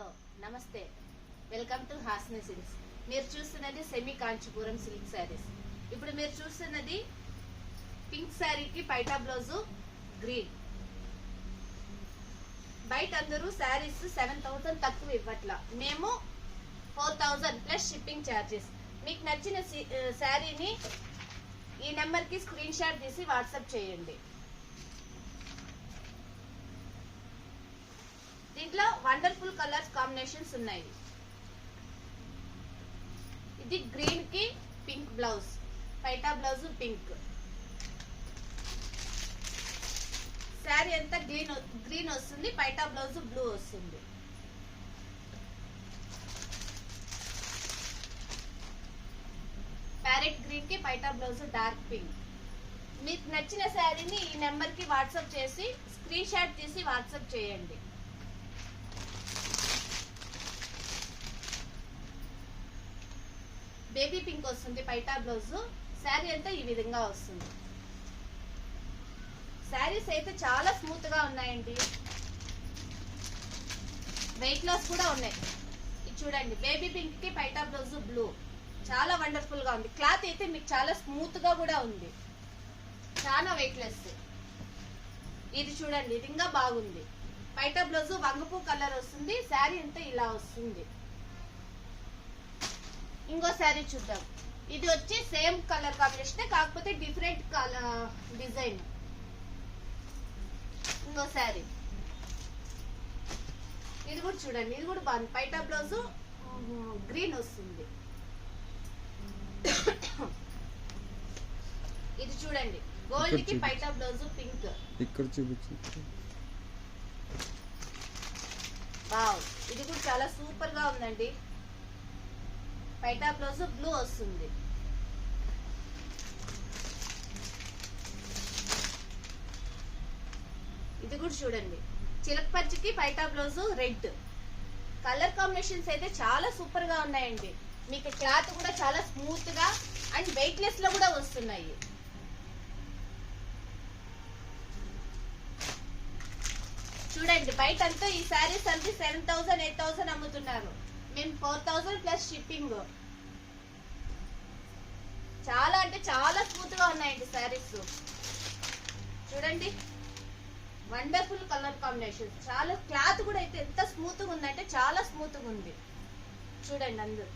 Hello నమస్తే, welcome to Hasni silks. మీరు చూస్తున్నది సెమీ కాంచీపురం సిల్క్ శారీస్. ఇప్పుడు మీరు చూస్తున్నది పింక్ శారీకి పైటా బ్లౌజు గ్రీన్. బయట అందరూ శారీస్ 7,000 తక్కువ ఇవ్వట్లా, మేము 4,000 ప్లస్ షిప్పింగ్ ఛార్జెస్. మీకు నచ్చిన శారీని ఈ నెంబర్కి స్క్రీన్ షాట్ తీసి వాట్సాప్ చేయండి. దీంట్లో వండర్ఫుల్ కలర్స్ కాంబినేషన్స్ ఉన్నాయి. ఇది గ్రీన్ కి పింక్ బ్లౌజ్, పైటా బ్లౌజ్ పింక్. శారీ అంతా గ్రీన్ వస్తుంది, పైటా బ్లౌజ్ బ్లూ వస్తుంది. ప్యారెట్ గ్రీన్ కి పైటా బ్లౌజ్ డార్క్ పింక్. మీకు నచ్చిన శారీని ఈ నెంబర్ కి వాట్సాప్ చేసి స్క్రీన్ షాట్ తీసి వాట్సాప్ చేయండి. బేబీ పింక్ వస్తుంది పైటా బ్లౌజ్. శారీ అంతా ఈ విధంగా వస్తుంది. శారీస్ అయితే చాలా స్మూత్ గా ఉన్నాయండి, వెయిట్ లాస్ కూడా ఉన్నాయి. ఇది చూడండి, బేబీ పింక్ కి పైటా బ్లౌజ్ బ్లూ, చాలా వండర్ఫుల్ గా ఉంది. క్లాత్ అయితే మీకు చాలా స్మూత్ గా కూడా ఉంది, చాలా వెయిట్ లెస్. ఇది చూడండి, ఇది ఇంకా బాగుంది. పైటా బ్లౌజ్ వంగపూ కలర్ వస్తుంది. శారీ అంతా ఇలా వస్తుంది. ఇంకో శారీ చూద్దాం. ఇది వచ్చి సేమ్ కలర్ కాంబినేషన్, కాకపోతే డిఫరెంట్ కలర్ డిజైన్. ఇంకో శారీ ఇది కూడా చూడండి, ఇది కూడా బాగుంది. పైటా బ్లౌజ్ గ్రీన్ వస్తుంది. ఇది చూడండి, గోల్డ్ కి పైటా బ్లౌజ్ పింక్. ఇక్కడ చూపించు. వావ్, ఇది కూడా చాలా సూపర్ గా ఉందండి. పైటా బ్లౌజ్ బ్లూ వస్తుంది. ఇది కూడా చూడండి, చిలకపచ్చికి పైటా బ్లౌజ్ రెడ్. కలర్ కాంబినేషన్స్ అయితే చాలా సూపర్ గా ఉన్నాయండి. మీకు క్లాత్ కూడా చాలా స్మూత్ గా అండ్ వెయిట్ లెస్ లో కూడా వస్తున్నాయి. చూడండి, బయట అంతా ఈ శారీస్ అంతా 7,000 8,000 అమ్ముతున్నారు. మేము 4,000 ప్లస్ షిప్పింగ్. చాలా అంటే చాలా స్మూత్ గా ఉన్నాయండి శారీస్. చూడండి, వండర్ఫుల్ కలర్ కాంబినేషన్. చాలా క్లాత్ కూడా అయితే ఎంత స్మూత్ గా ఉందంటే చాలా స్మూత్ గా ఉంది. చూడండి అందరూ.